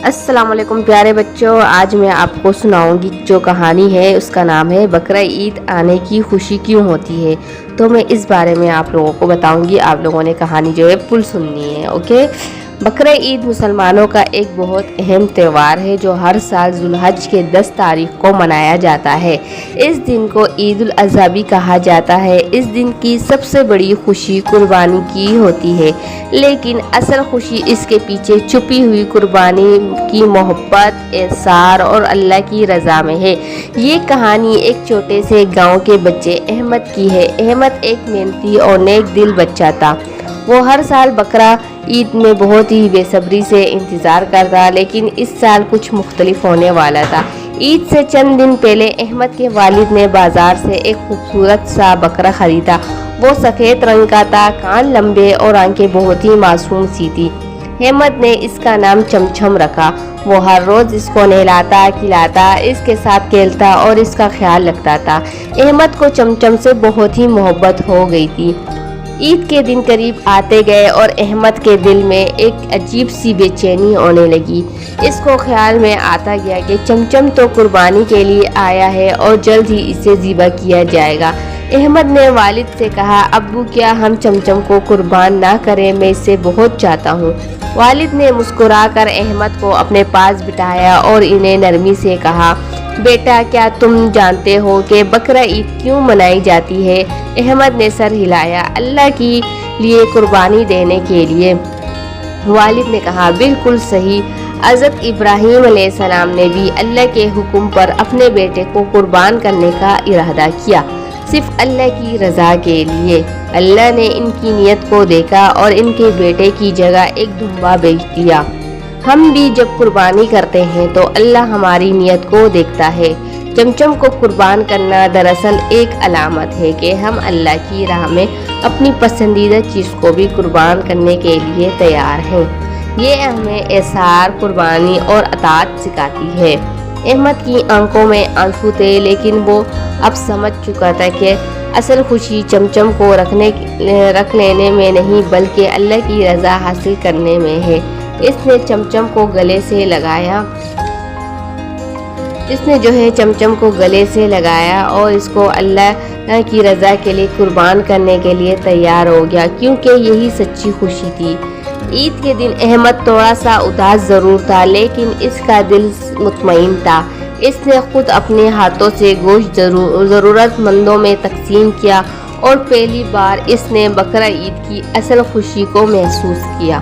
السلام علیکم پیارے بچوں، آج میں آپ کو سناؤں گی جو کہانی ہے اس کا نام ہے بقرہ عید آنے کی خوشی کیوں ہوتی ہے۔ تو میں اس بارے میں آپ لوگوں کو بتاؤں گی، آپ لوگوں نے کہانی جو ہے فل سننی ہے، اوکے۔ بقرہ عید مسلمانوں کا ایک بہت اہم تہوار ہے جو ہر سال ذو الحج کے 10 تاریخ کو منایا جاتا ہے۔ اس دن کو عید الاضحیٰ بھی کہا جاتا ہے۔ اس دن کی سب سے بڑی خوشی قربانی کی ہوتی ہے، لیکن اصل خوشی اس کے پیچھے چھپی ہوئی قربانی کی محبت، احسان اور اللہ کی رضا میں ہے۔ یہ کہانی ایک چھوٹے سے گاؤں کے بچے احمد کی ہے۔ احمد ایک محنتی اور نیک دل بچہ تھا۔ وہ ہر سال بقرہ عید میں بہت ہی بے صبری سے انتظار کرتا، لیکن اس سال کچھ مختلف ہونے والا تھا۔ عید سے چند دن پہلے احمد کے والد نے بازار سے ایک خوبصورت سا بقرہ خریدا۔ وہ سفید رنگ کا تھا، کان لمبے اور آنکھیں بہت ہی معصوم سی تھی۔ احمد نے اس کا نام چمچم رکھا۔ وہ ہر روز اس کو نہلاتا، کھلاتا، اس کے ساتھ کھیلتا اور اس کا خیال رکھتا تھا۔ احمد کو چمچم سے بہت ہی محبت ہو گئی تھی۔ عید کے دن قریب آتے گئے اور احمد کے دل میں ایک عجیب سی بے چینی ہونے لگی۔ اس کو خیال میں آتا گیا کہ چمچم تو قربانی کے لیے آیا ہے اور جلد ہی اسے ذبح کیا جائے گا۔ احمد نے والد سے کہا، ابو کیا ہم چمچم کو قربان نہ کریں؟ میں اسے بہت چاہتا ہوں۔ والد نے مسکرا کر احمد کو اپنے پاس بٹھایا اور انہیں نرمی سے کہا، بیٹا کیا تم جانتے ہو کہ بقرہ عید کیوں منائی جاتی ہے؟ احمد نے سر ہلایا، اللہ کے لیے قربانی دینے کے لیے۔ والد نے کہا، بالکل صحیح، حضرت ابراہیم علیہ السلام نے بھی اللہ کے حکم پر اپنے بیٹے کو قربان کرنے کا ارادہ کیا، صرف اللہ کی رضا کے لیے۔ اللہ نے ان کی نیت کو دیکھا اور ان کے بیٹے کی جگہ ایک دمبا بھیج دیا۔ ہم بھی جب قربانی کرتے ہیں تو اللہ ہماری نیت کو دیکھتا ہے۔ چمچم کو قربان کرنا دراصل ایک علامت ہے کہ ہم اللہ کی راہ میں اپنی پسندیدہ چیز کو بھی قربان کرنے کے لیے تیار ہیں۔ یہ ہمیں احسان، قربانی اور اطاعت سکھاتی ہے۔ احمد کی آنکھوں میں آنسو تھے، لیکن وہ اب سمجھ چکا تھا کہ اصل خوشی چمچم کو رکھ لینے میں نہیں بلکہ اللہ کی رضا حاصل کرنے میں ہے۔ اس نے چمچم کو گلے سے لگایا اور اس کو اللہ کی رضا کے لیے قربان کرنے کے لیے تیار ہو گیا، کیونکہ یہی سچی خوشی تھی۔ عید کے دن احمد تھوڑا سا اداس ضرور تھا، لیکن اس کا دل مطمئن تھا۔ اس نے خود اپنے ہاتھوں سے گوشت ضرورت مندوں میں تقسیم کیا اور پہلی بار اس نے بقرہ عید کی اصل خوشی کو محسوس کیا،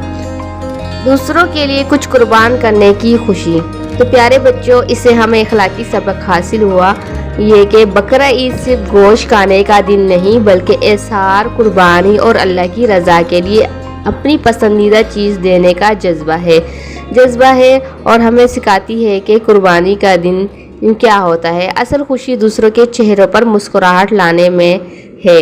دوسروں کے لیے کچھ قربان کرنے کی خوشی۔ تو پیارے بچوں، اس سے ہمیں اخلاقی سبق حاصل ہوا یہ کہ بقرہ عید صرف گوشت کھانے کا دن نہیں بلکہ احسان، قربانی اور اللہ کی رضا کے لیے اپنی پسندیدہ چیز دینے کا جذبہ ہے اور ہمیں سکھاتی ہے کہ قربانی کا دن کیا ہوتا ہے۔ اصل خوشی دوسروں کے چہروں پر مسکراہٹ لانے میں ہے۔